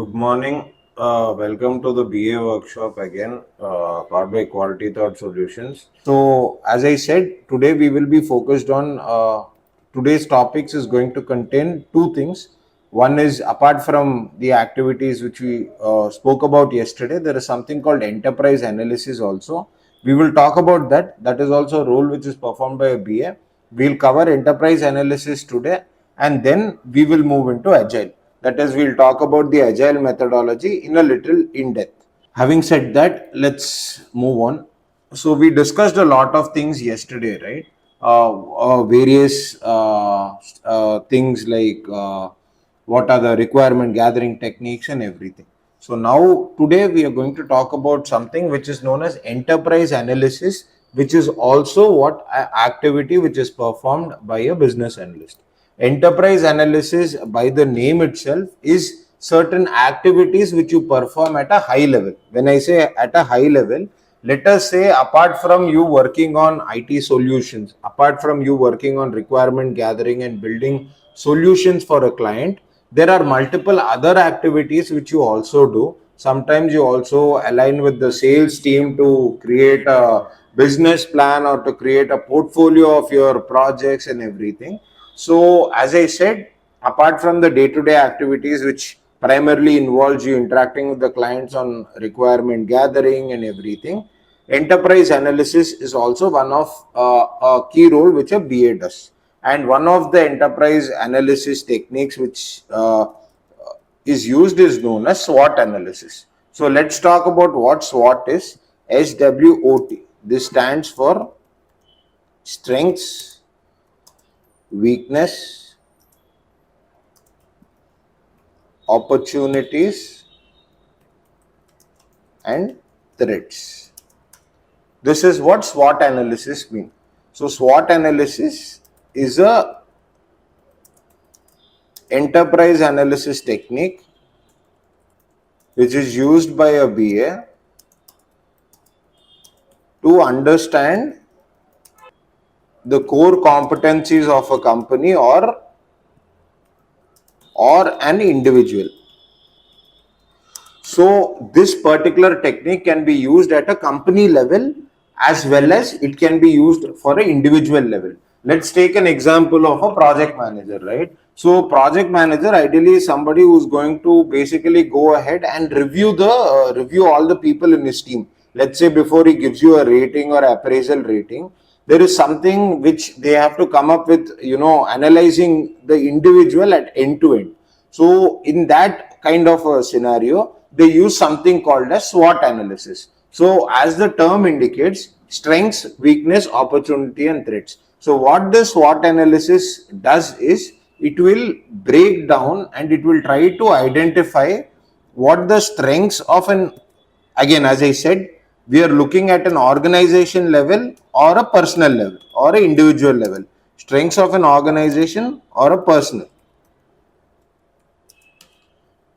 Good morning. Welcome to the BA workshop again, powered by Quality Thought Solutions. So, as I said, today we will be focused on today's topics is going to contain two things. One is apart from the activities which we spoke about yesterday, there is something called enterprise analysis also. We will talk about that. That is also a role which is performed by a BA. We'll cover enterprise analysis today and then we will move into agile. That is, we'll talk about the agile methodology in a little in depth. Having said that, let's move on. So we discussed a lot of things yesterday, right? Various things like what are the requirement gathering techniques and everything. So now today we are going to talk about something which is known as enterprise analysis, which is also what activity which is performed by a business analyst. Enterprise analysis, by the name itself, is certain activities which you perform at a high level. When I say at a high level, let us say apart from you working on IT solutions, apart from you working on requirement gathering and building solutions for a client, there are multiple other activities which you also do. Sometimes you also align with the sales team to create a business plan or to create a portfolio of your projects and everything. So, as I said, apart from the day-to-day activities which primarily involves you interacting with the clients on requirement gathering and everything, enterprise analysis is also one of a key role which a BA does. And one of the enterprise analysis techniques which is used is known as SWOT analysis. So let's talk about what SWOT is. SWOT. This stands for strengths, weakness, opportunities, and threats. This is what SWOT analysis means. So SWOT analysis is a enterprise analysis technique which is used by a BA to understand the core competencies of a company or an individual. So this particular technique can be used at a company level as well as it can be used for an individual level. Let's take an example of a project manager, right? So project manager ideally is somebody who's going to basically go ahead and review all the people in his team. Let's say before he gives you a rating or appraisal rating, there is something which they have to come up with, analyzing the individual at end to end. So in that kind of a scenario, they use something called as SWOT analysis. So as the term indicates, strengths, weakness, opportunity and threats. So what the SWOT analysis does is it will break down and it will try to identify what the strengths of an, again as I said, we are looking at an organization level or a personal level or an individual level. Strengths of an organization or a personal.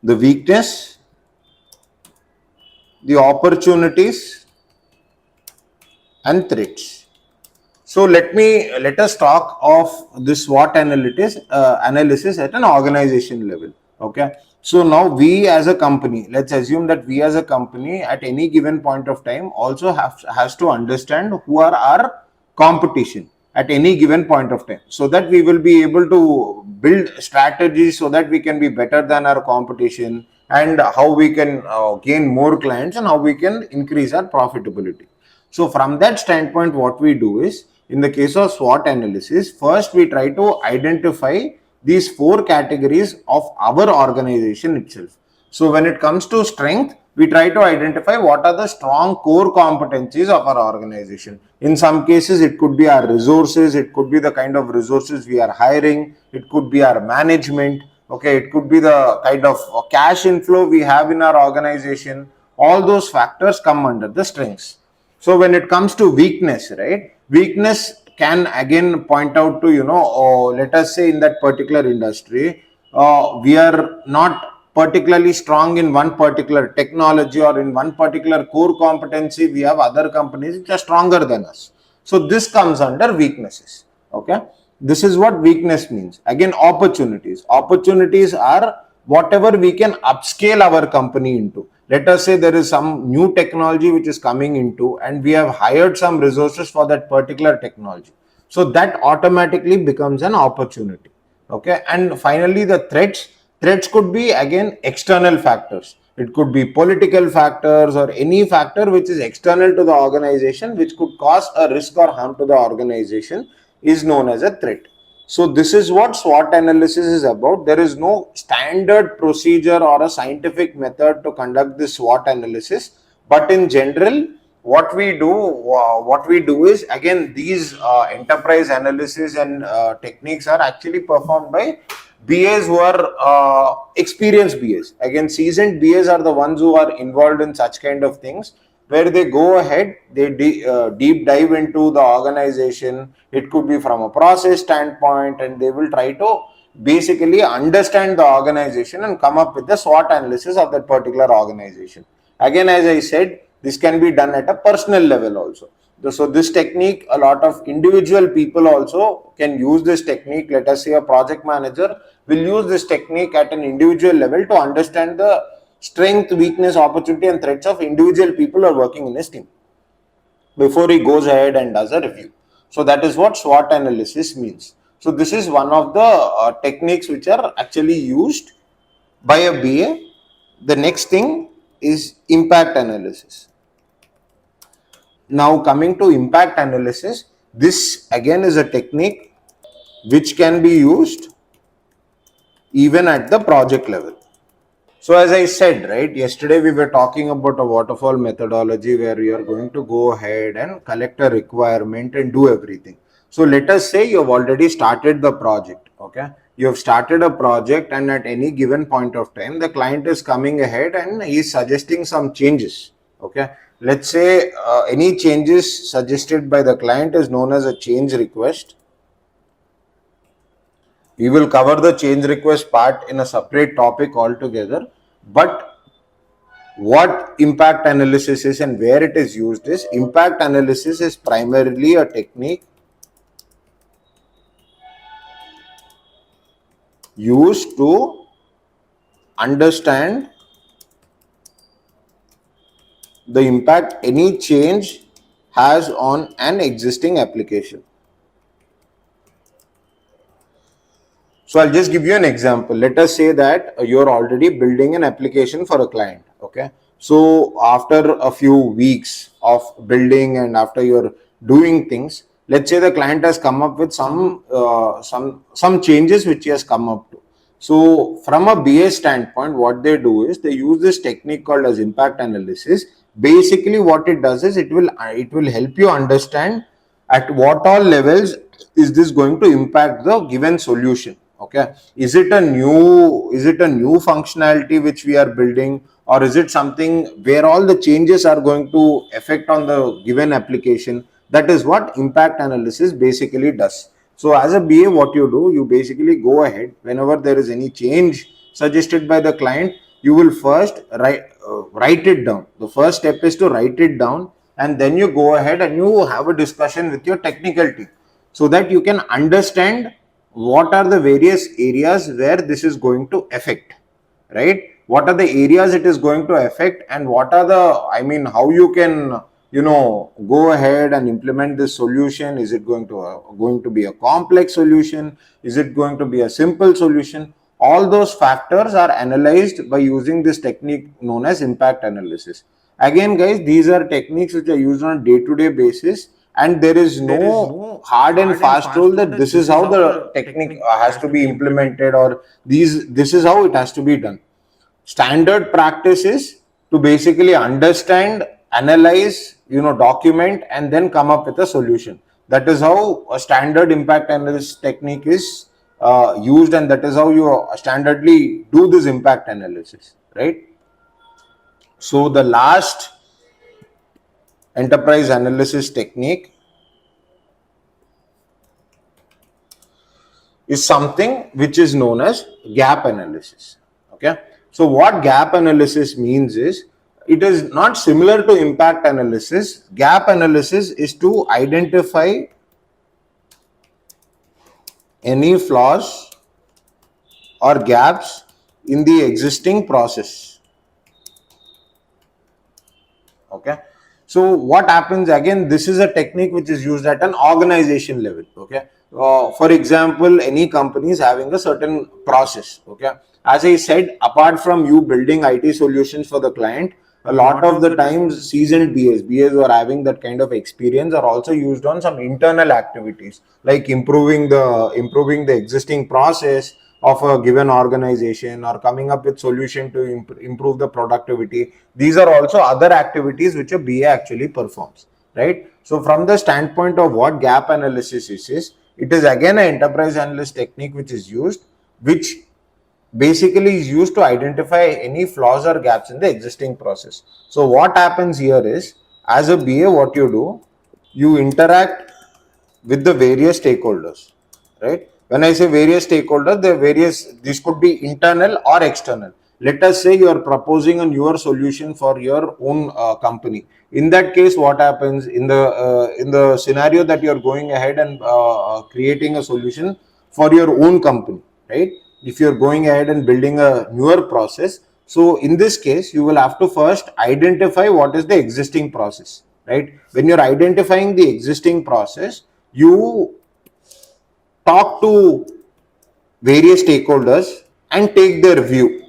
The weakness, the opportunities and threats. So let us talk of this SWOT analysis at an organization level. Okay. So now we as a company, let's assume that we as a company at any given point of time also has to understand who are our competition at any given point of time, so that we will be able to build strategies so that we can be better than our competition, and how we can gain more clients and how we can increase our profitability. So from that standpoint, what we do is, in the case of SWOT analysis, first we try to identify these four categories of our organization itself. So when it comes to strength, we try to identify what are the strong core competencies of our organization. In some cases, it could be our resources, it could be the kind of resources we are hiring, it could be our management, okay, it could be the kind of cash inflow we have in our organization. All those factors come under the strengths. So when it comes to weakness, right, weakness can again point out to, let us say in that particular industry, we are not particularly strong in one particular technology or in one particular core competency. We have other companies which are stronger than us. So this comes under weaknesses. Okay. This is what weakness means. Again, opportunities. Opportunities are whatever we can upscale our company into. Let us say there is some new technology which is coming into, and we have hired some resources for that particular technology. So that automatically becomes an opportunity. Okay. And finally, the threats could be again external factors. It could be political factors or any factor which is external to the organization, which could cause a risk or harm to the organization, is known as a threat. So this is what SWOT analysis is about. There is no standard procedure or a scientific method to conduct this SWOT analysis, but in general, what we do is, again, these enterprise analysis and techniques are actually performed by BAs who are experienced BAs. Again, seasoned BAs are the ones who are involved in such kind of things, where they go ahead, they deep dive into the organization. It could be from a process standpoint, and they will try to basically understand the organization and come up with the SWOT analysis of that particular organization. Again, as I said, this can be done at a personal level also. So this technique, a lot of individual people also can use this technique. Let us say a project manager will use this technique at an individual level to understand the strength, weakness, opportunity, and threats of individual people who are working in his team before he goes ahead and does a review. So that is what SWOT analysis means. So this is one of the techniques which are actually used by a BA. The next thing is impact analysis. Now coming to impact analysis, this again is a technique which can be used even at the project level. So as I said, right, yesterday we were talking about a waterfall methodology where you are going to go ahead and collect a requirement and do everything. So let us say you have already started the project. Okay. You have started a project, and at any given point of time, the client is coming ahead and he is suggesting some changes. Okay. Let's say any changes suggested by the client is known as a change request. We will cover the change request part in a separate topic altogether. But what impact analysis is and where it is used is, impact analysis is primarily a technique used to understand the impact any change has on an existing application. So I'll just give you an example. Let us say that you're already building an application for a client. Okay. So after a few weeks of building and after you're doing things, let's say the client has come up with some changes which he has come up to. So from a BA standpoint, what they do is they use this technique called as impact analysis. Basically, what it does is it will help you understand at what all levels is this going to impact the given solution. Okay. Is it a new functionality which we are building, or is it something where all the changes are going to affect on the given application? That is what impact analysis basically does. So as a BA, what you do, you basically go ahead whenever there is any change suggested by the client, you will first write it down. The first step is to write it down, and then you go ahead and you have a discussion with your technical team so that you can understand what are the various areas where this is going to affect, right? What are the areas it is going to affect, and what are the, how you can, go ahead and implement this solution. Is it going to be a complex solution? Is it going to be a simple solution? All those factors are analyzed by using this technique known as impact analysis. Again, guys, these are techniques which are used on a day-to-day basis, and there is no hard and fast rule that this is how the technique has to be implemented, or this is how it has to be done. Standard practice is to basically understand, analyze, document, and then come up with a solution. That is how a standard impact analysis technique is used, and that is how you standardly do this impact analysis, right? So the last enterprise analysis technique is something which is known as gap analysis. Okay. So what gap analysis means is, it is not similar to impact analysis. Gap analysis is to identify any flaws or gaps in the existing process. Okay, so what happens again, this is a technique which is used at an organization level. Okay, for example, any company is having a certain process. Okay, as I said, apart from you building IT solutions for the client, a lot of the times seasoned BAs who are having that kind of experience are also used on some internal activities like improving the existing process of a given organization, or coming up with solution to improve the productivity. These are also other activities which a BA actually performs, right? So from the standpoint of what gap analysis is, it is again an enterprise analyst technique which is used, which basically is used to identify any flaws or gaps in the existing process. So what happens here is, as a BA, what you do, you interact with the various stakeholders, right? When I say various stakeholders, these could be internal or external. Let us say you are proposing a newer solution for your own company. In that case, what happens in the scenario that you are going ahead and creating a solution for your own company, right? If you're going ahead and building a newer process, so in this case, you will have to first identify what is the existing process, right? When you're identifying the existing process, you talk to various stakeholders and take their view.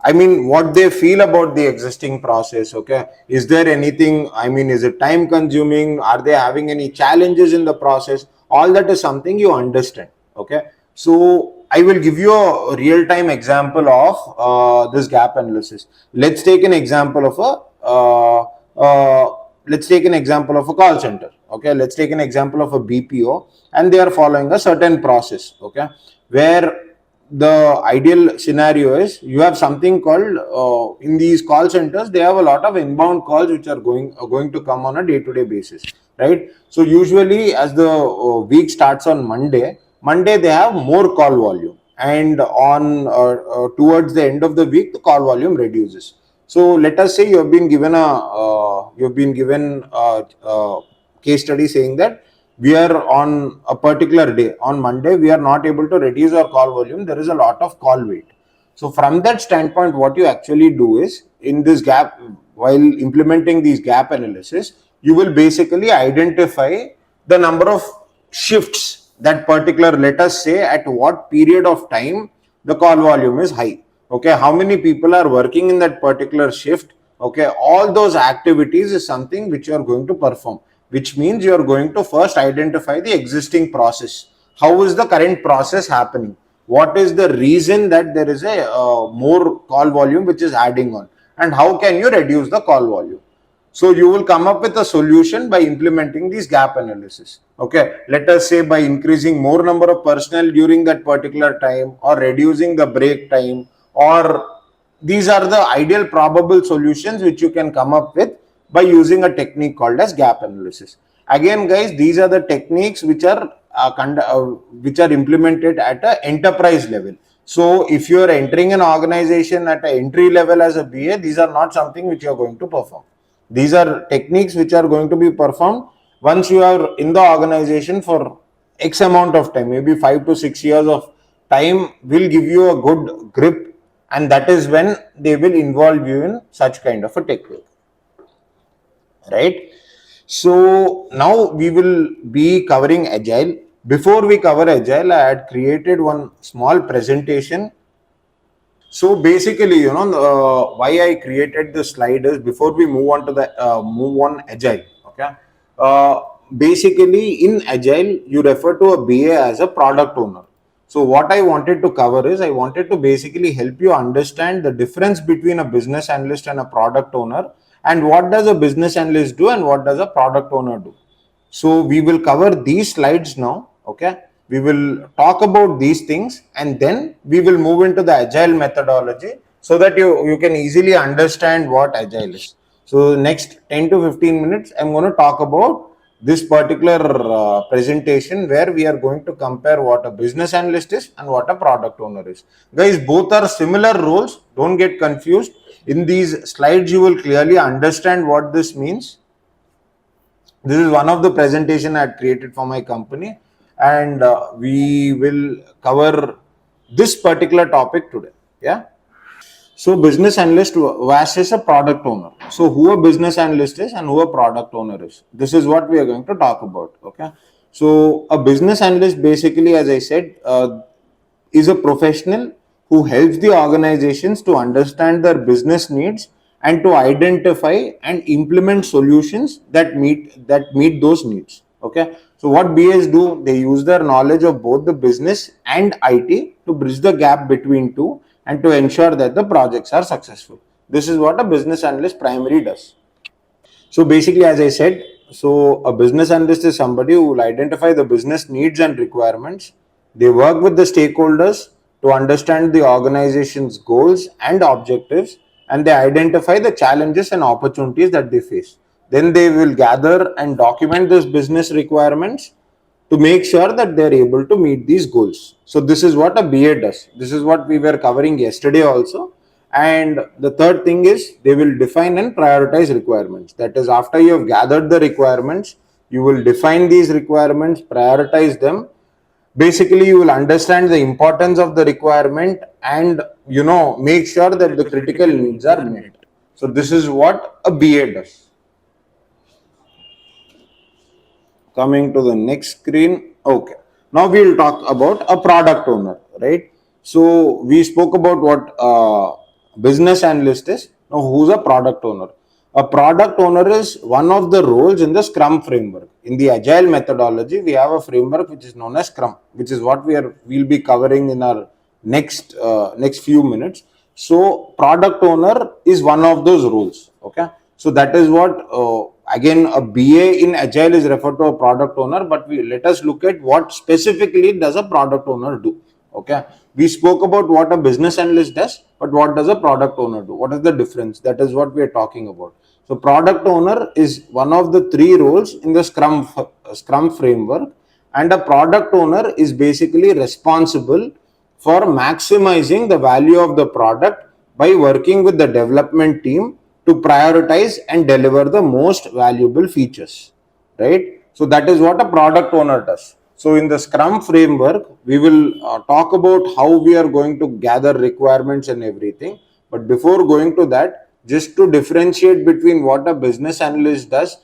I mean, what they feel about the existing process. Okay, is there anything, I mean, is it time consuming, are they having any challenges in the process? All that is something you understand. Okay, so I will give you a real time example of this gap analysis. Let's take an example of a call center. Okay, let's take an example of a BPO, and they are following a certain process. Okay, where the ideal scenario is, you have something called in these call centers, they have a lot of inbound calls which are going to come on a day-to-day basis, right? So usually, as the week starts on Monday they have more call volume, and on towards the end of the week the call volume reduces. So let us say you've been given a case study saying that we are on a particular day, on Monday, we are not able to reduce our call volume. There is a lot of call weight. So from that standpoint, what you actually do is, in this gap, while implementing these gap analysis, you will basically identify the number of shifts that particular, let us say, at what period of time the call volume is high. Okay, how many people are working in that particular shift? Okay, all those activities is something which you are going to perform, which means you are going to first identify the existing process. How is the current process happening? What is the reason that there is a more call volume which is adding on, and how can you reduce the call volume? So you will come up with a solution by implementing these gap analysis. Okay, let us say by increasing more number of personnel during that particular time, or reducing the break time, or these are the ideal probable solutions which you can come up with by using a technique called as gap analysis. Again, guys, these are the techniques which are implemented at an enterprise level. So if you are entering an organization at an entry level as a BA, these are not something which you are going to perform. These are techniques which are going to be performed once you are in the organization for X amount of time, maybe 5 to 6 years of time will give you a good grip, and that is when they will involve you in such kind of a technique, right? So now we will be covering agile. Before we cover agile, I had created one small presentation. So basically, why I created the slide is, before we move on to the move on agile. Okay, uh, basically in agile you refer to a BA as a product owner. So what I wanted to cover is, I wanted to basically help you understand the difference between a business analyst and a product owner, and what does a business analyst do and what does a product owner do. So we will cover these slides now. Okay, we will talk about these things, and then we will move into the agile methodology, so that you can easily understand what agile is. So next 10 to 15 minutes, I'm going to talk about this particular presentation, where we are going to compare what a business analyst is and what a product owner is. Guys, both are similar roles. Don't get confused. In these slides, you will clearly understand what this means. This is one of the presentation I had created for my company, and we will cover this particular topic today. Yeah. So business analyst versus a product owner. So who a business analyst is and who a product owner is. This is what we are going to talk about. Okay. So a business analyst basically, as I said, is a professional who helps the organizations to understand their business needs and to identify and implement solutions that meet those needs. Okay. So what BAs do, they use their knowledge of both the business and IT to bridge the gap between two and to ensure that the projects are successful. This is what a business analyst primarily does. So basically, as I said, so a business analyst is somebody who will identify the business needs and requirements. They work with the stakeholders to understand the organization's goals and objectives, and they identify the challenges and opportunities that they face. Then they will gather and document those business requirements to make sure that they're able to meet these goals. So this is what a BA does. This is what we were covering yesterday also. And the third thing is they will define and prioritize requirements. That is, after you have gathered the requirements, you will define these requirements, prioritize them. Basically, you will understand the importance of the requirement and make sure that the critical needs are met. So this is what a BA does. Coming to the next screen. Okay, now we'll talk about a product owner, right? So we spoke about what business analyst is. Now who's a product owner? A product owner is one of the roles in the Scrum framework. In the agile methodology, we have a framework which is known as Scrum, which is what we'll be covering in our next few minutes. So product owner is one of those roles. Okay, so that is what again a BA in agile is referred to a product owner, but let us look at what specifically does a product owner do. Okay, we spoke about what a business analyst does, but what does a product owner do? What is the difference? That is what we are talking about. So product owner is one of the three roles in the Scrum framework, and a product owner is basically responsible for maximizing the value of the product by working with the development team to prioritize and deliver the most valuable features, right? So that is what a product owner does. So in the Scrum framework, we will talk about how we are going to gather requirements and everything. But before going to that, just to differentiate between what a business analyst does,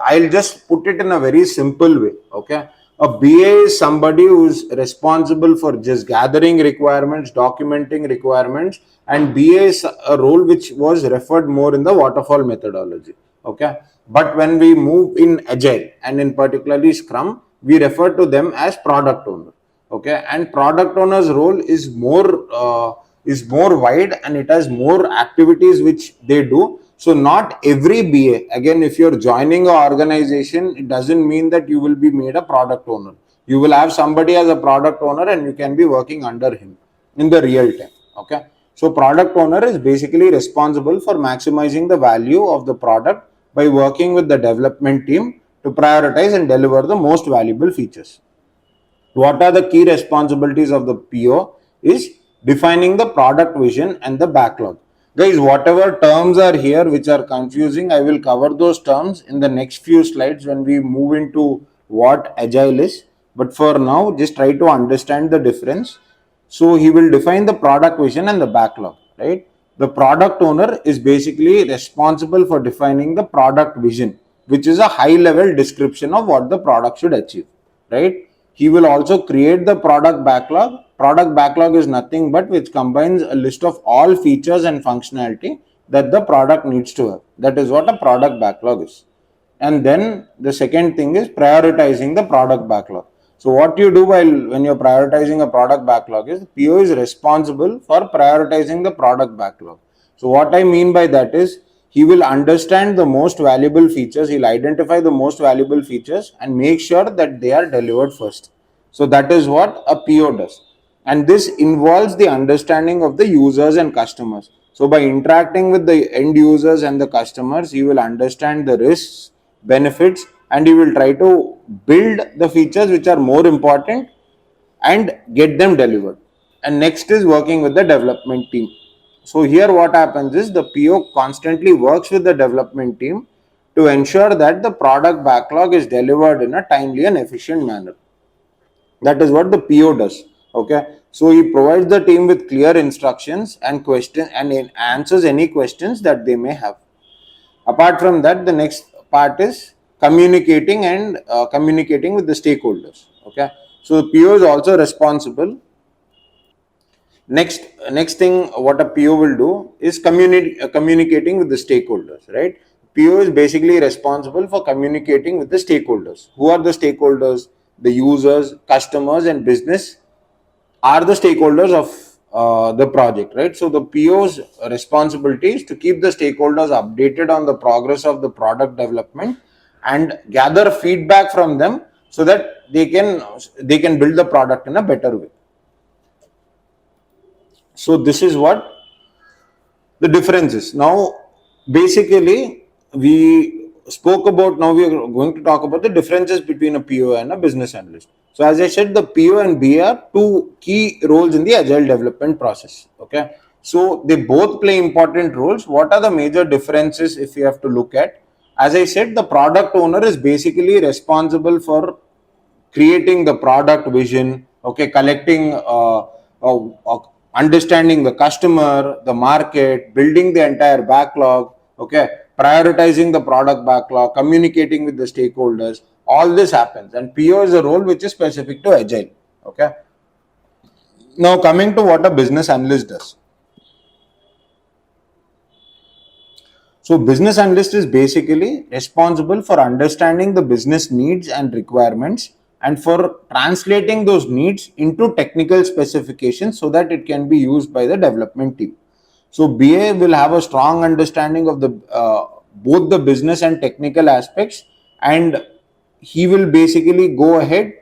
I'll just put it in a very simple way. Okay, a BA is somebody who is responsible for just gathering requirements, documenting requirements, and BA is a role which was referred more in the waterfall methodology. Okay, but when we move in agile and in particularly Scrum, we refer to them as product owner. Okay, and product owner's role is more wide, and it has more activities which they do. So not every BA, again, if you're joining an organization, it doesn't mean that you will be made a product owner. You will have somebody as a product owner and you can be working under him in the real time. Okay, so product owner is basically responsible for maximizing the value of the product by working with the development team to prioritize and deliver the most valuable features. What are the key responsibilities of the PO is defining the product vision and the backlog. Guys, whatever terms are here which are confusing, I will cover those terms in the next few slides when we move into what agile is. But for now, just try to understand the difference. So he will define the product vision and the backlog, right? The product owner is basically responsible for defining the product vision, which is a high level description of what the product should achieve, right? He will also create the product backlog. Product backlog is nothing but which combines a list of all features and functionality that the product needs to have. That is what a product backlog is. And then the second thing is prioritizing the product backlog. So what you do when you're prioritizing a product backlog is PO is responsible for prioritizing the product backlog. So what I mean by that is he will understand the most valuable features, he'll identify the most valuable features and make sure that they are delivered first. So that is what a PO does. And this involves the understanding of the users and customers. So by interacting with the end users and the customers, he will understand the risks, benefits, and he will try to build the features which are more important and get them delivered. And next is working with the development team. So here what happens is the PO constantly works with the development team to ensure that the product backlog is delivered in a timely and efficient manner. That is what the PO does. Okay, so he provides the team with clear instructions and question and answers any questions that they may have. Apart from that, the next part is communicating and communicating with the stakeholders. Okay, so the PO is also responsible. Next thing what a PO will do is communicating with the stakeholders, right? PO is basically responsible for communicating with the stakeholders. Who are the stakeholders? The users, customers, and business are the stakeholders of the project, right? So the PO's responsibility is to keep the stakeholders updated on the progress of the product development and gather feedback from them so that they can build the product in a better way. So this is what the difference is. Now basically we spoke about, now we are going to talk about the differences between a PO and a business analyst. So as I said, the PO and BA are two key roles in the agile development process. Okay, so they both play important roles. What are the major differences if you have to look at? As I said, the product owner is basically responsible for creating the product vision, okay, collecting understanding the customer, the market, building the entire backlog, okay, prioritizing the product backlog, communicating with the stakeholders. All this happens, and PO is a role which is specific to agile. Okay, now coming to what a business analyst does. So business analyst is basically responsible for understanding the business needs and requirements and for translating those needs into technical specifications so that it can be used by the development team. So BA will have a strong understanding of the both the business and technical aspects, and he will basically go ahead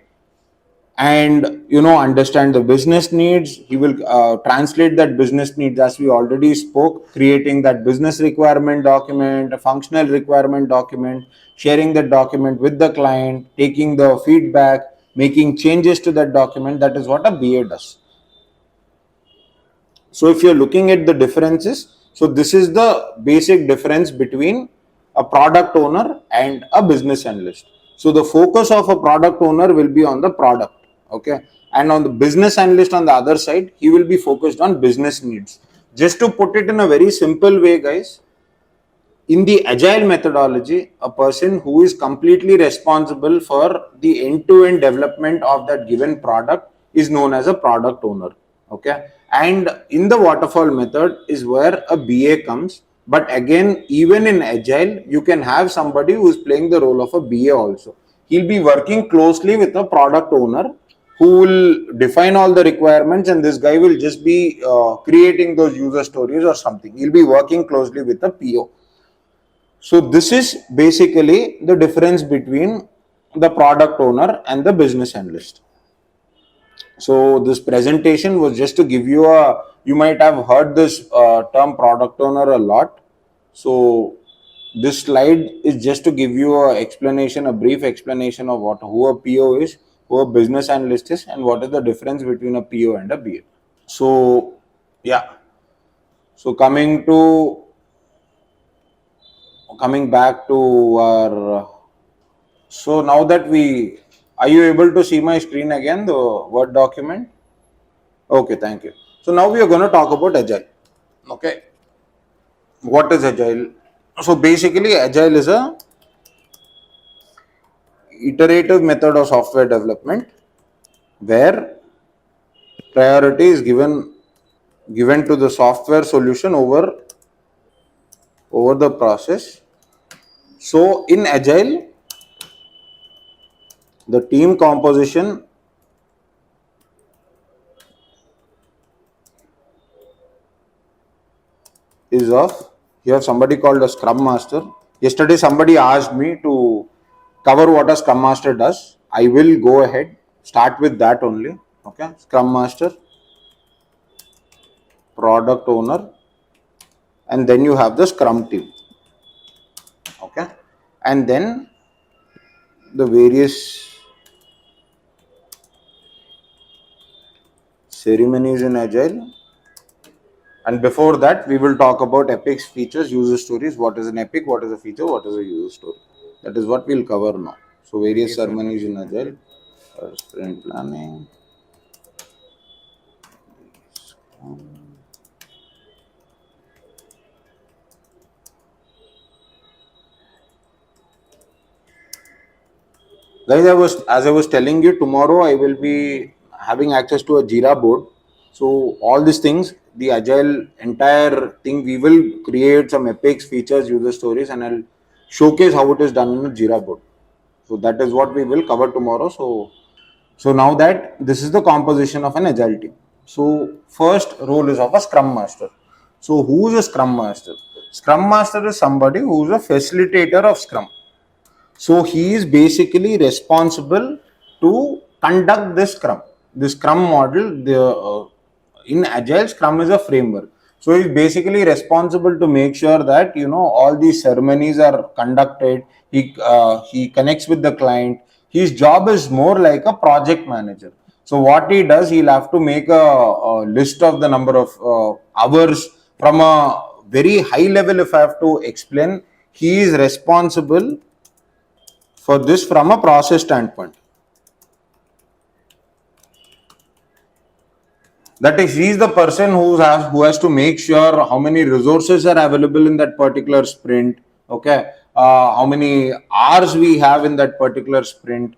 and understand the business needs. He will translate that business needs, as we already spoke, creating that business requirement document, a functional requirement document, sharing that document with the client, taking the feedback, making changes to that document. That is what a BA does. So if you're looking at the differences, so this is the basic difference between a product owner and a business analyst. So the focus of a product owner will be on the product, okay, and on the business analyst on the other side, he will be focused on business needs. Just to put it in a very simple way, guys, in the agile methodology, a person who is completely responsible for the end-to-end development of that given product is known as a product owner. Okay, and in the waterfall method is where a BA comes. But again, even in agile, you can have somebody who is playing the role of a BA also. He'll be working closely with a product owner who will define all the requirements, and this guy will just be creating those user stories or something. He'll be working closely with the PO. So this is basically the difference between the product owner and the business analyst. So this presentation was just to give you you might have heard this term product owner a lot. So this slide is just to give you a brief explanation of who a PO is, who a business analyst is, and what is the difference between a PO and a BA. So yeah, so coming back to our so now that are you able to see my screen again, the Word document? Okay, thank you. So now we are going to talk about Agile. Okay, what is Agile? So basically, Agile is a iterative method of software development where priority is given to the software solution over the process. So in Agile, the team composition is of, you have somebody called a Scrum Master. Yesterday somebody asked me to cover what a Scrum Master does. I will go ahead, start with that only. Okay, Scrum Master, Product Owner, and then you have the Scrum team. Okay, and then the various ceremonies in Agile. And before that, we will talk about epics, features, user stories. What is an epic? What is a feature? What is a user story? That is what we'll cover now. So various ceremonies in Agile, sprint planning. Guys, as I was telling you, tomorrow I will be having access to a Jira board. So all these things, the agile entire thing, we will create some epics, features, user stories, and I'll showcase how it is done in a Jira board. So that is what we will cover tomorrow. So now that this is the composition of an agile team. So first role is of a scrum master. So who is a scrum master? Scrum master is somebody who is a facilitator of scrum. So he is basically responsible to conduct this scrum. The scrum model, in agile, scrum is a framework. So he's basically responsible to make sure that all these ceremonies are conducted. He connects with the client. His job is more like a project manager. So what he does, he'll have to make a list of the number of hours from a very high level. If I have to explain, he is responsible for this from a process standpoint. That is, he is the person who has to make sure how many resources are available in that particular sprint. Okay, how many hours we have in that particular sprint,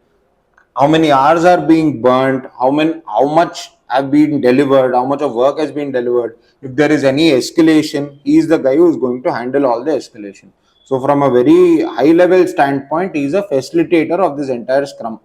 how many hours are being burnt, how much have been delivered, how much of work has been delivered. If there is any escalation, he is the guy who is going to handle all the escalation. So from a very high level standpoint, he is a facilitator of this entire scrum.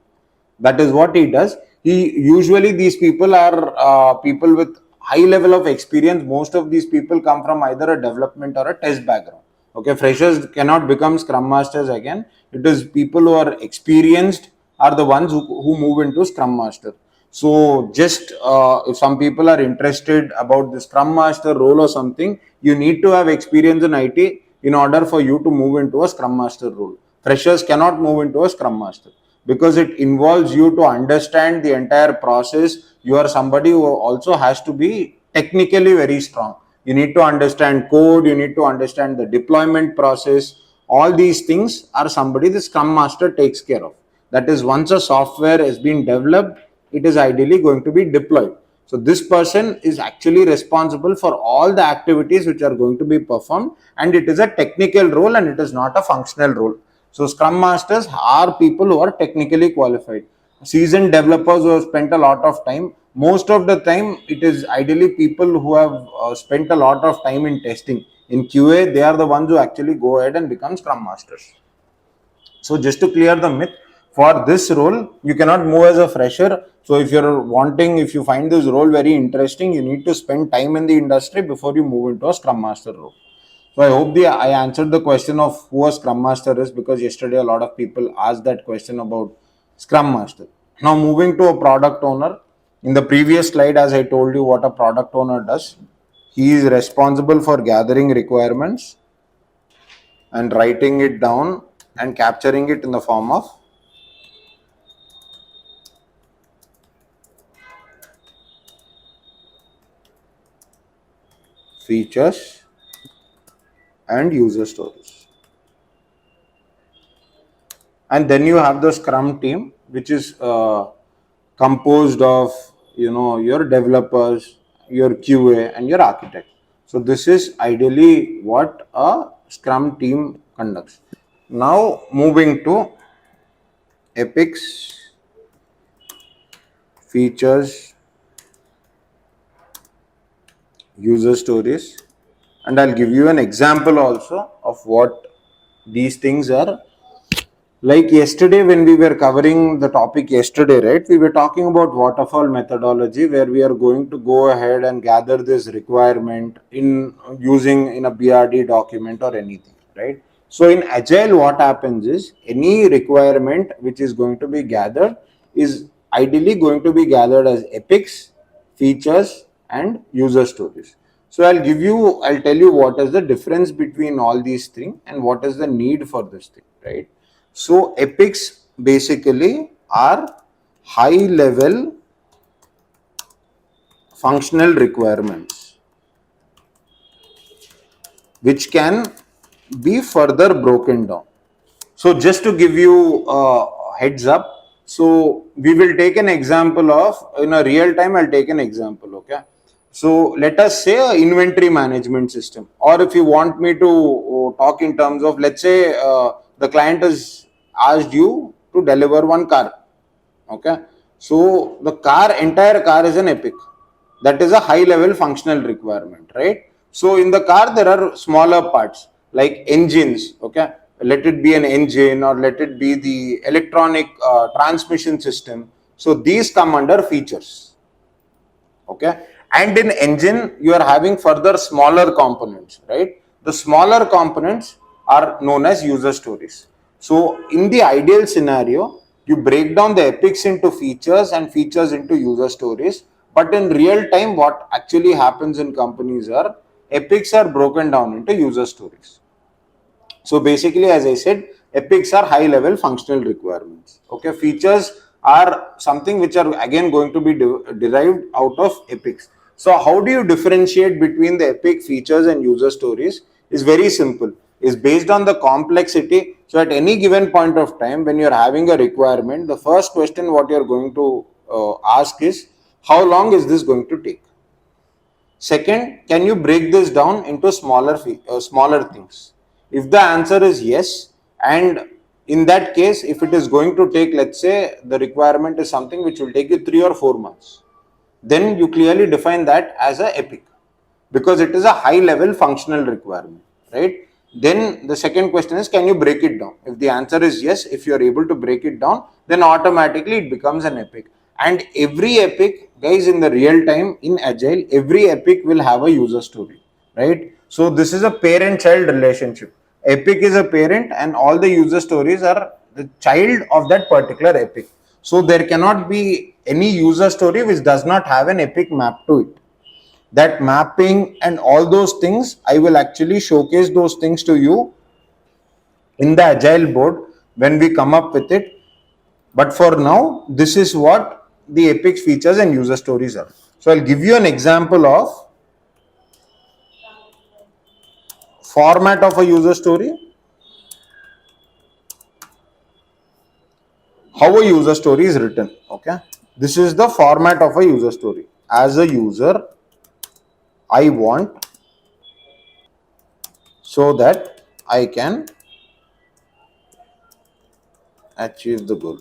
That is what he does. He usually, these people are people with high level of experience. Most of these people come from either a development or a test background. Okay, freshers cannot become scrum masters again. It is people who are experienced are the ones who move into scrum master. So just if some people are interested about the scrum master role or something, you need to have experience in IT in order for you to move into a scrum master role. Freshers cannot move into a scrum master because it involves you to understand the entire process. You are somebody who also has to be technically very strong. You need to understand code, you need to understand the deployment process. All these things are somebody the scrum master takes care of. That is, once a software has been developed, it is ideally going to be deployed. So this person is actually responsible for all the activities which are going to be performed, and it is a technical role and it is not a functional role. So scrum masters are people who are technically qualified, seasoned developers who have spent a lot of time. Most of the time, it is ideally people who have spent a lot of time in testing. In QA, they are the ones who actually go ahead and become scrum masters. So just to clear the myth, for this role, you cannot move as a fresher. So if you find this role very interesting, you need to spend time in the industry before you move into a scrum master role. So I hope I answered the question of who a scrum master is, because yesterday a lot of people asked that question about scrum master. Now moving to a product owner. In the previous slide, as I told you what a product owner does, he is responsible for gathering requirements and writing it down and capturing it in the form of features and user stories. And then you have the scrum team, which is composed of your developers, your QA, and your architect. So this is ideally what a scrum team conducts. Now moving to epics, features, user stories, and I'll give you an example also of what these things are. Like yesterday, when we were covering the topic yesterday, right, we were talking about waterfall methodology, where we are going to go ahead and gather this requirement in using in a BRD document or anything, right? So in agile, what happens is any requirement which is going to be gathered is ideally going to be gathered as epics, features, and user stories. So I'll tell you what is the difference between all these things and what is the need for this thing, right? So epics basically are high level functional requirements which can be further broken down. So just to give you a heads up, so we will take an example of, in a real time, I'll take an example, okay? So let us say a inventory management system, or if you want me to talk in terms of, let's say the client has asked you to deliver one car. Okay, so the entire car is an epic. That is a high level functional requirement, right? So in the car there are smaller parts like engines. Okay, let it be an engine or let it be the electronic transmission system. So these come under features. Okay, and in engine you are having further smaller components, right? The smaller components are known as user stories. So in the ideal scenario, you break down the epics into features and features into user stories, but in real time what actually happens in companies are epics are broken down into user stories. So basically, as I said, epics are high level functional requirements. Okay, features are something which are again going to be derived out of epics. So how do you differentiate between the epic, features and user stories? Is very simple. Is based on the complexity. So at any given point of time, when you're having a requirement, the first question what you're going to ask is, how long is this going to take? Second, can you break this down into smaller things? If the answer is yes, and in that case, if it is going to take, let's say, the requirement is something which will take you 3 or 4 months, then you clearly define that as a epic because it is a high level functional requirement, right? Then the second question is, can you break it down? If the answer is yes, if you are able to break it down, then automatically it becomes an epic. And every epic, guys, in the real time in agile, every epic will have a user story, right? So this is a parent child relationship. Epic is a parent and all the user stories are the child of that particular epic. So there cannot be any user story which does not have an epic map to it. That mapping and all those things, I will actually showcase those things to you in the agile board when we come up with it. But for now, this is what the epic features and user stories are. So I'll give you an example of format of a user story, how a user story is written. Okay, this is the format of a user story. As a user, I want, so that I can achieve the goal.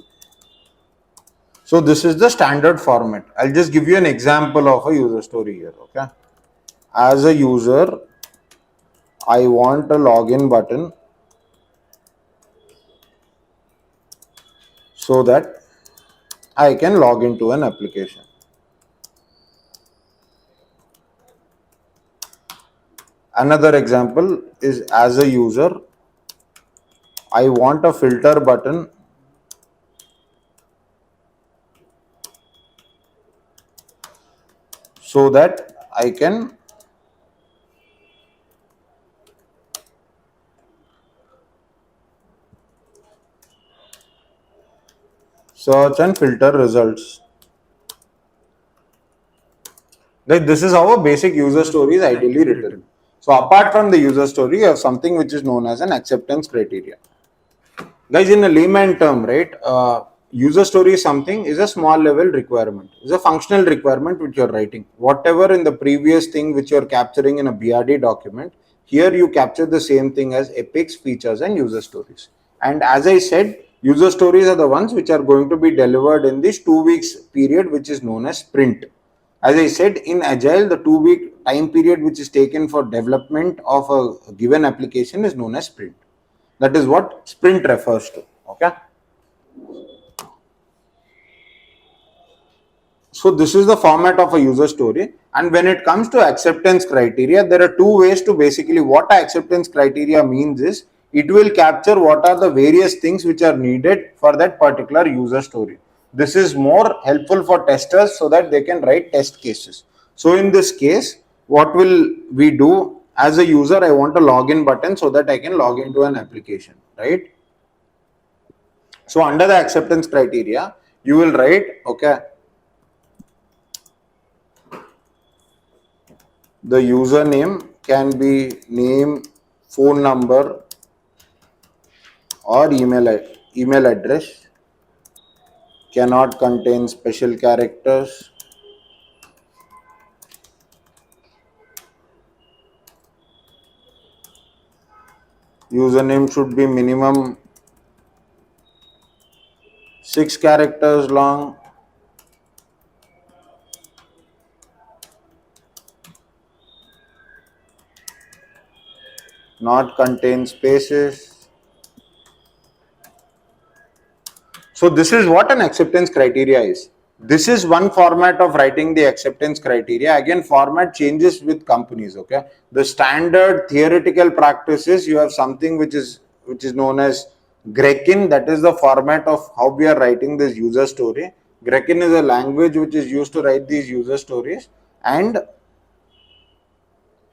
So this is the standard format. I'll just give you an example of a user story here. Okay, as a user, I want a login button so that I can log into an application. Another example is, as a user, I want a filter button so that I can search and filter results. Like, this is how a basic user story is ideally written. So apart from the user story, you have something which is known as an acceptance criteria. Guys, in a layman term, right, user story is something, is a small level requirement, is a functional requirement which you're writing. Whatever in the previous thing which you're capturing in a BRD document, here you capture the same thing as epics, features and user stories. And as I said, user stories are the ones which are going to be delivered in this 2 weeks period, which is known as sprint. As I said, in agile, the 2 week time period which is taken for development of a given application is known as sprint. That is what sprint refers to. Okay. So this is the format of a user story. And when it comes to acceptance criteria, there are two ways to basically, what acceptance criteria means is, it will capture what are the various things which are needed for that particular user story. This is more helpful for testers so that they can write test cases. So in this case, what will we do? As a user, I want a login button so that I can log into an application, right? So under the acceptance criteria, you will write, okay, the username can be name, phone number, or email address, cannot contain special characters. Username should be minimum 6 characters long, not contain spaces. So this is what an acceptance criteria is. This is one format of writing the acceptance criteria. Again, format changes with companies. Okay, the standard theoretical practices, you have something which is known as Greckin. That is the format of how we are writing this user story. Greckin is a language which is used to write these user stories, and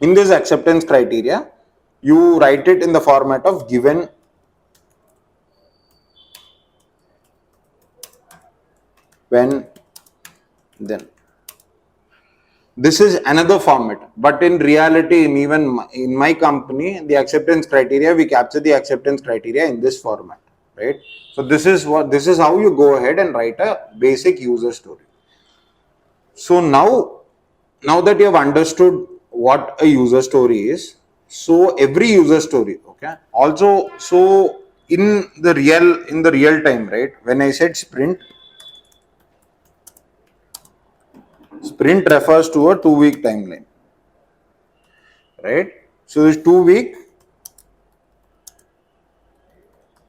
in this acceptance criteria, you write it in the format of given, when, then. This is another format, but in reality, in my company, the acceptance criteria, we capture the acceptance criteria in this format, right? So this is how you go ahead and write a basic user story. So now that you have understood what a user story is, so every user story, okay, also, so in the real time, right, when I said sprint refers to a 2-week timeline, right? So this 2-week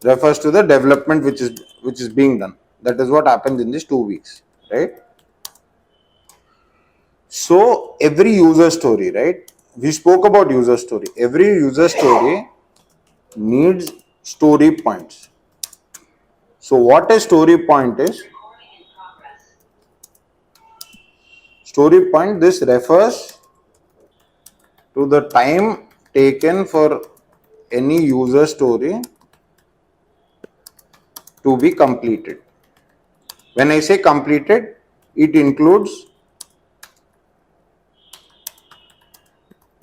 refers to the development which is being done. That is what happens in these 2 weeks, right? So every user story, right? We spoke about user story. Every user story needs story points. So what a story point is? Story point, this refers to the time taken for any user story to be completed. When I say completed, it includes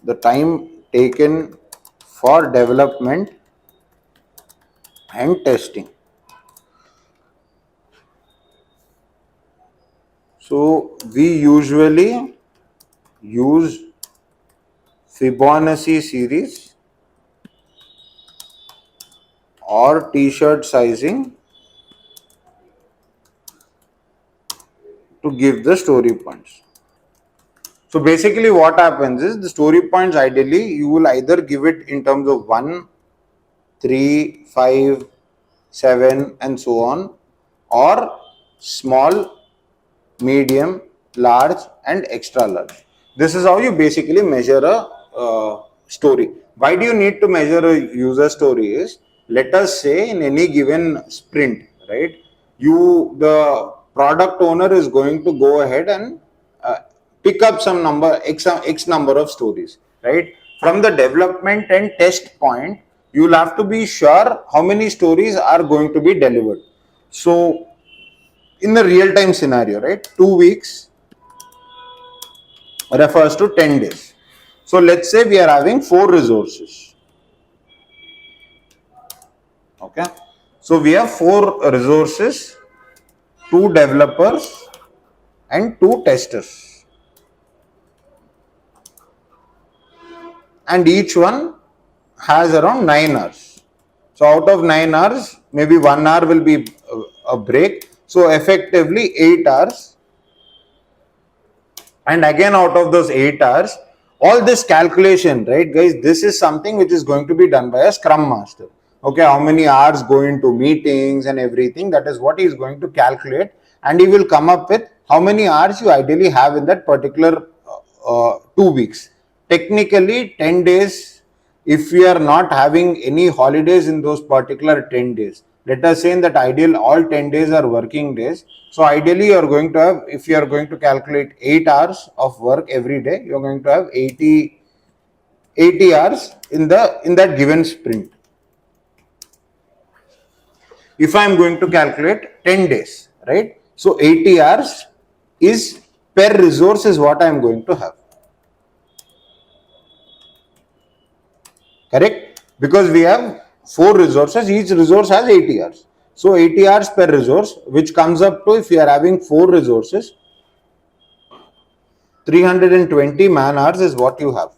the time taken for development and testing. So we usually use Fibonacci series or t-shirt sizing to give the story points. So basically what happens is, the story points, ideally you will either give it in terms of 1, 3, 5, 7 and so on, or small, medium, large and extra large. This is how you basically measure a story. Why do you need to measure a user story is, let us say in any given sprint, right, the product owner is going to go ahead and uh, pick up some number, x number of stories, right? From the development and test point, you will have to be sure how many stories are going to be delivered. So in the real time scenario, right, 2 weeks refers to 10 days. So let's say we are having 4 resources. Okay. So we have 4 resources, 2 developers and 2 testers. And each one has around 9 hours. So out of 9 hours, maybe 1 hour will be a break. So effectively 8 hours. And again, out of those 8 hours, all this calculation, right, guys, this is something which is going to be done by a scrum master. Okay, how many hours go into meetings and everything, that is what he is going to calculate, and he will come up with how many hours you ideally have in that particular 2 weeks. Technically 10 days, if we are not having any holidays in those particular 10 days, let us say in that ideal all 10 days are working days. So ideally you are going to have, if you are going to calculate 8 hours of work every day, you are going to have 80 hours in that given sprint. If I am going to calculate 10 days, right? So 80 hours is per resource is what I am going to have. Correct? Because we have 4 resources, each resource has 80 hours. So 80 hours per resource, which comes up to, if you are having 4 resources, 320 man hours is what you have.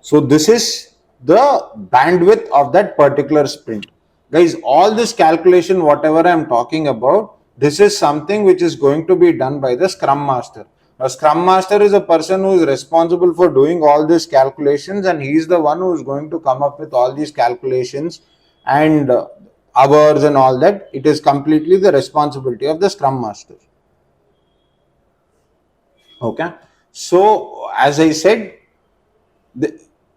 So this is the bandwidth of that particular sprint. Guys, all this calculation, whatever I'm talking about, this is something which is going to be done by the Scrum Master. A Scrum Master is a person who is responsible for doing all these calculations, and he is the one who is going to come up with all these calculations and hours and all that. It is completely the responsibility of the Scrum Master. Okay. So, as I said,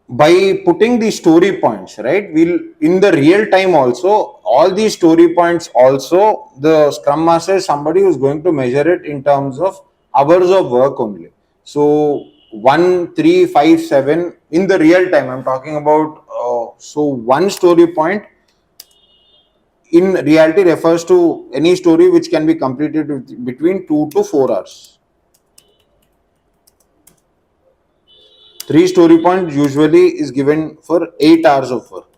by putting the story points, right, we'll in the real time also, all these story points also, the Scrum Master is somebody who's going to measure it in terms of hours of work only. So 1, 3, 5, 7 in the real time I'm talking about. So one story point in reality refers to any story which can be completed between 2 to 4 hours. 3 story points usually is given for 8 hours of work,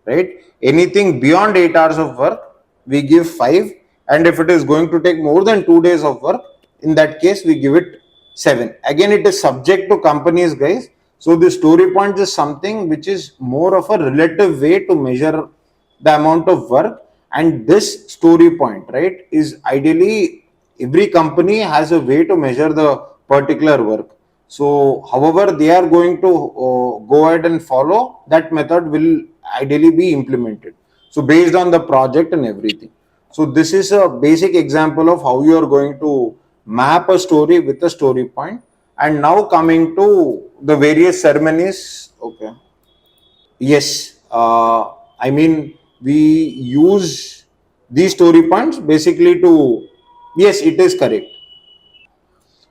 right? Anything beyond 8 hours of work, we give 5, and if it is going to take more than 2 days of work, in that case, we give it 7. Again, it is subject to companies, guys. So the story point is something which is more of a relative way to measure the amount of work, and this story point, right, is ideally every company has a way to measure the particular work. So, however, they are going to go ahead and follow that method will ideally be implemented. So, based on the project and everything. So, this is a basic example of how you are going to map a story with a story point. And now coming to the various ceremonies. Okay. Yes. I mean, we use these story points basically to, yes, it is correct.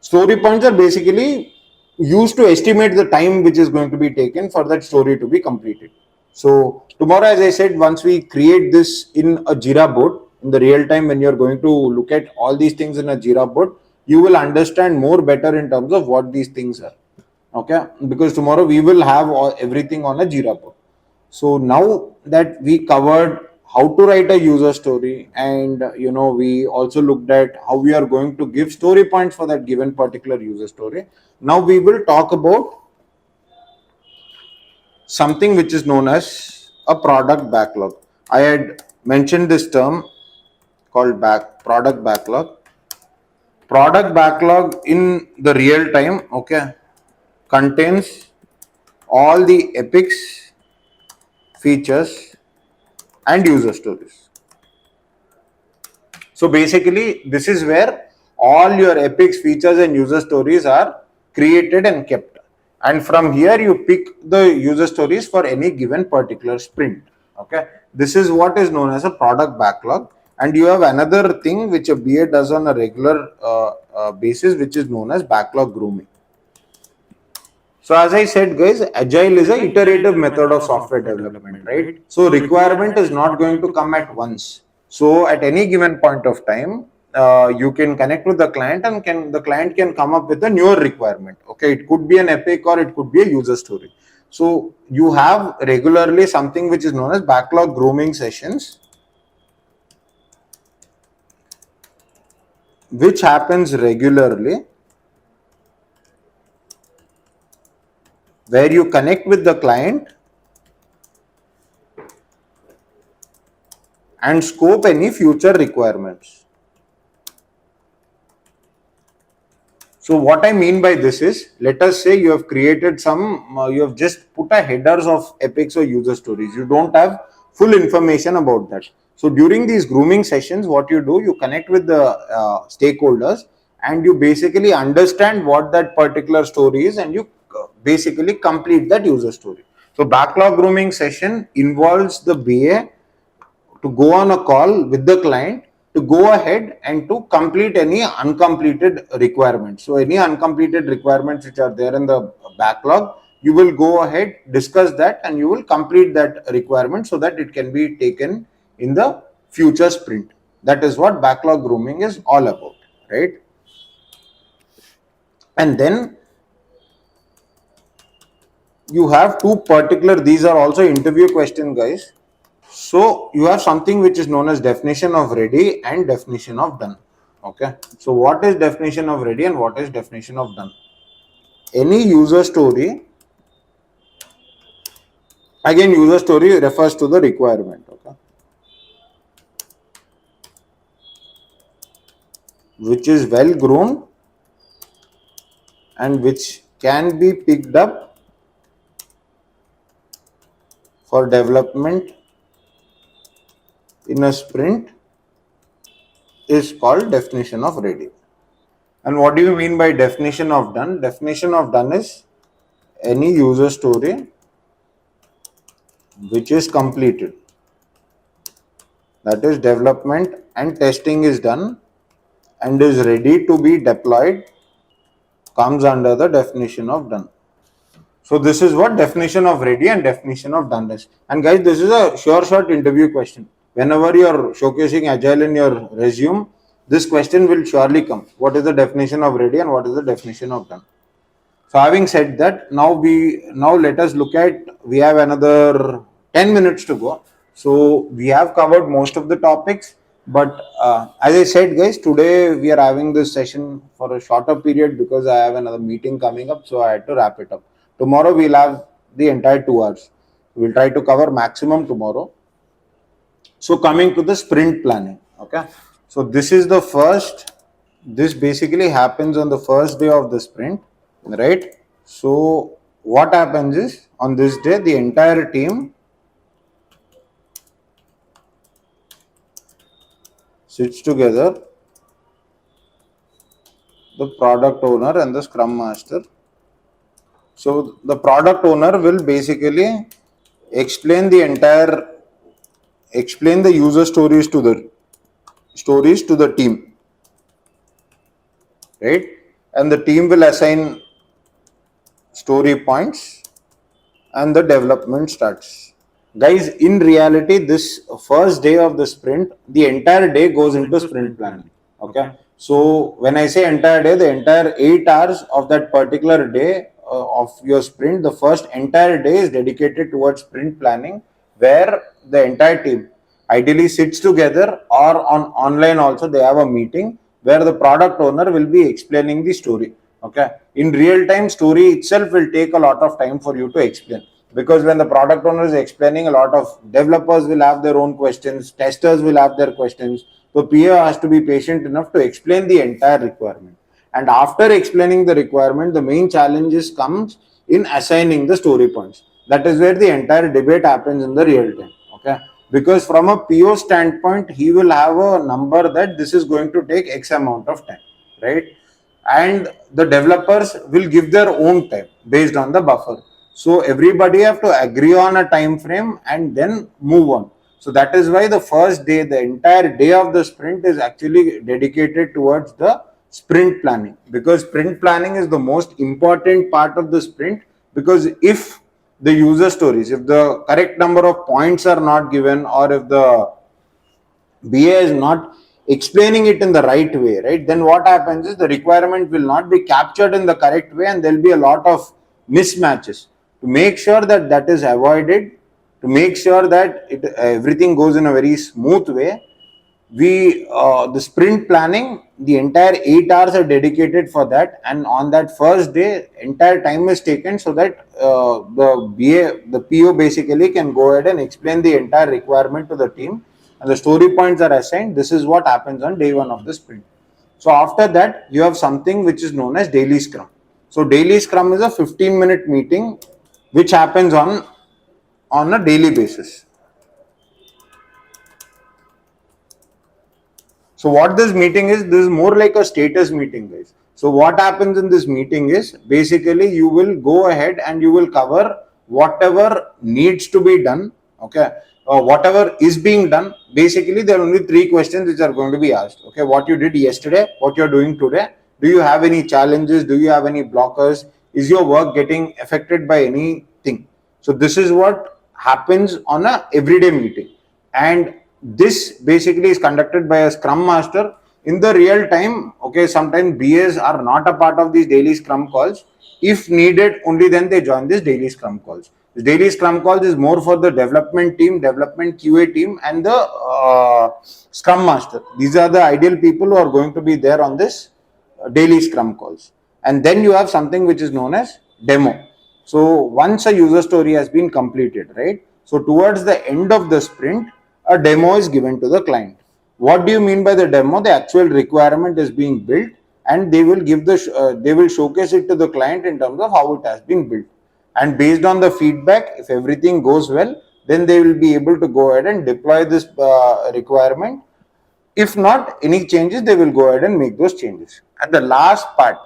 Story points are basically used to estimate the time which is going to be taken for that story to be completed. So tomorrow, as I said, once we create this in a Jira board, in the real time when you're going to look at all these things in a Jira board, you will understand more better in terms of what these things are. Okay, because tomorrow we will have everything on a Jira board. So now that we covered how to write a user story, and we also looked at how we are going to give story points for that given particular user story. Now we will talk about something which is known as a product backlog. I had mentioned this term called product backlog. Product backlog in the real time, okay, contains all the epics, features, and user stories. So basically, this is where all your epics, features, and user stories are created and kept. And from here, you pick the user stories for any given particular sprint. Okay, this is what is known as a product backlog. And you have another thing which a BA does on a regular basis, which is known as backlog grooming. So as I said, guys, agile is a iterative method of software development, right? So requirement is not going to come at once. So at any given point of time, you can connect with the client, and the client can come up with a newer requirement. Okay, it could be an epic or it could be a user story. So you have regularly something which is known as backlog grooming sessions, which happens regularly, where you connect with the client and scope any future requirements. So what I mean by this is, let us say you have created you have just put a headers of epics or user stories. You don't have full information about that. So during these grooming sessions, what you do, you connect with the stakeholders, and you basically understand what that particular story is, and you basically complete that user story. So backlog grooming session involves the BA to go on a call with the client to go ahead and to complete any uncompleted requirements. So any uncompleted requirements which are there in the backlog, you will go ahead, discuss that, and you will complete that requirement so that it can be taken in the future sprint. That is what backlog grooming is all about, right? And then you have two particular, these are also interview questions, guys. So you have something which is known as definition of ready and definition of done. Okay. So what is definition of ready and what is definition of done? Any user story Again, user story refers to the requirement, okay, which is well grown and which can be picked up for development in a sprint is called definition of ready. And what do you mean by definition of done? Definition of done is any user story which is completed. That is, development and testing is done and is ready to be deployed, comes under the definition of done. So this is what definition of ready and definition of done is. And guys, this is a sure shot interview question. Whenever you are showcasing agile in your resume, this question will surely come. What is the definition of ready and what is the definition of done? So having said that, now let us look at, we have another 10 minutes to go. So we have covered most of the topics, but as I said, guys, today we are having this session for a shorter period because I have another meeting coming up, so I had to wrap it up. Tomorrow we'll have the entire 2 hours. We'll try to cover maximum tomorrow. So coming to the sprint planning, okay. So this is the first. This basically happens on the first day of the sprint, right? So what happens is on this day, the entire team sits together, the product owner and the scrum master. So the product owner will basically explain the user stories to the team, right? And the team will assign story points and the development starts. Guys, in reality, this first day of the sprint, the entire day goes into sprint planning. Okay. So when I say entire day, the entire 8 hours of that particular day of your sprint, the first entire day is dedicated towards sprint planning, where the entire team ideally sits together, or on online also they have a meeting where the product owner will be explaining the story. Okay. In real time, story itself will take a lot of time for you to explain, because when the product owner is explaining, a lot of developers will have their own questions, testers will have their questions. So PO has to be patient enough to explain the entire requirement. And after explaining the requirement, the main challenges comes in assigning the story points. That is where the entire debate happens in the real time. Okay. Because from a PO standpoint, he will have a number that this is going to take X amount of time, right? And the developers will give their own time based on the buffer. So everybody have to agree on a time frame and then move on. So that is why the first day, the entire day of the sprint is actually dedicated towards the sprint planning, because sprint planning is the most important part of the sprint. Because if the user stories, if the correct number of points are not given, or if the BA is not explaining it in the right way, right, then what happens is the requirement will not be captured in the correct way and there will be a lot of mismatches. To make sure that that is avoided, to make sure that everything goes in a very smooth way, the sprint planning, the entire 8 hours are dedicated for that, and on that first day entire time is taken so that the PO basically can go ahead and explain the entire requirement to the team, and the story points are assigned. This is what happens on day one of the sprint. So after that, you have something which is known as daily scrum. So daily scrum is a 15-minute meeting which happens on a daily basis. So what this meeting is, this is more like a status meeting, guys. So what happens in this meeting is, basically you will go ahead and you will cover whatever needs to be done, okay, or whatever is being done. Basically there are only 3 questions which are going to be asked. Okay, what you did yesterday, what you are doing today, do you have any challenges, do you have any blockers, is your work getting affected by anything? So this is what happens on a everyday meeting, and this basically is conducted by a scrum master in the real time. Okay, sometimes BAs are not a part of these daily scrum calls. If needed, only then they join this daily scrum calls. The daily scrum calls is more for the development team, development QA team, and the scrum master. These are the ideal people who are going to be there on this daily scrum calls. And then you have something which is known as demo. So once a user story has been completed, right? So towards the end of the sprint, a demo is given to the client. What do you mean by the demo? The actual requirement is being built, and they will give they will showcase it to the client in terms of how it has been built. And based on the feedback, if everything goes well, then they will be able to go ahead and deploy this requirement. If not any changes, they will go ahead and make those changes. And the last part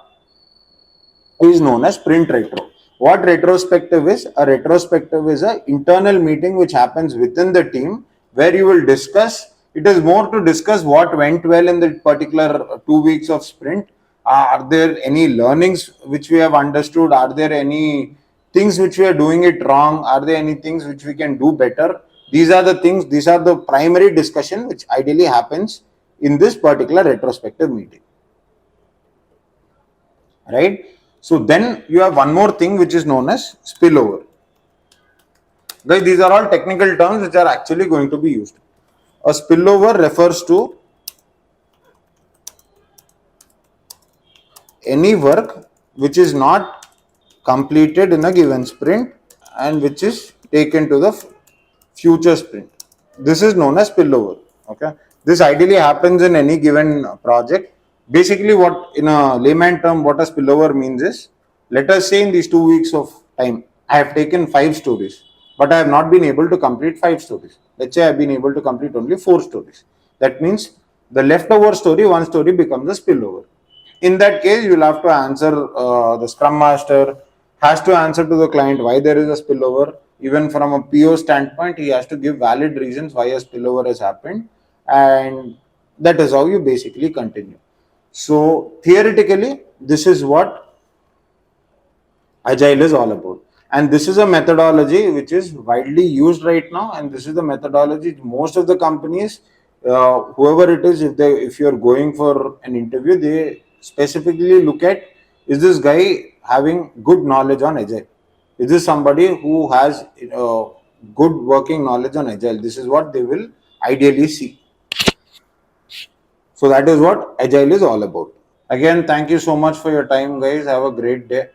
is known as sprint retro. What retrospective is? A retrospective is an internal meeting which happens within the team where you will discuss. It is more to discuss what went well in the particular 2 weeks of sprint. Are there any learnings which we have understood? Are there any things which we are doing it wrong? Are there any things which we can do better? These are the things, these are the primary discussion which ideally happens in this particular retrospective meeting, right? So then you have one more thing which is known as spillover. Guys, these are all technical terms which are actually going to be used. A spillover refers to any work which is not completed in a given sprint and which is taken to the future sprint. This is known as spillover. Okay, this ideally happens in any given project. Basically, what in a layman term, what a spillover means is, let us say in these 2 weeks of time, I have taken 5 stories, but I have not been able to complete 5 stories. Let's say I have been able to complete only 4 stories. That means the leftover story, one story becomes a spillover. In that case, you will have to answer, the scrum master has to answer to the client why there is a spillover. Even from a PO standpoint, he has to give valid reasons why a spillover has happened, and that is how you basically continue. So theoretically, this is what agile is all about, and this is a methodology which is widely used right now, and this is the methodology most of the companies, whoever it is, if you're going for an interview, they specifically look at, is this guy having good knowledge on agile, is this somebody who has good working knowledge on agile. This is what they will ideally see. So that is what agile is all about. Again, thank you so much for your time, guys. Have a great day.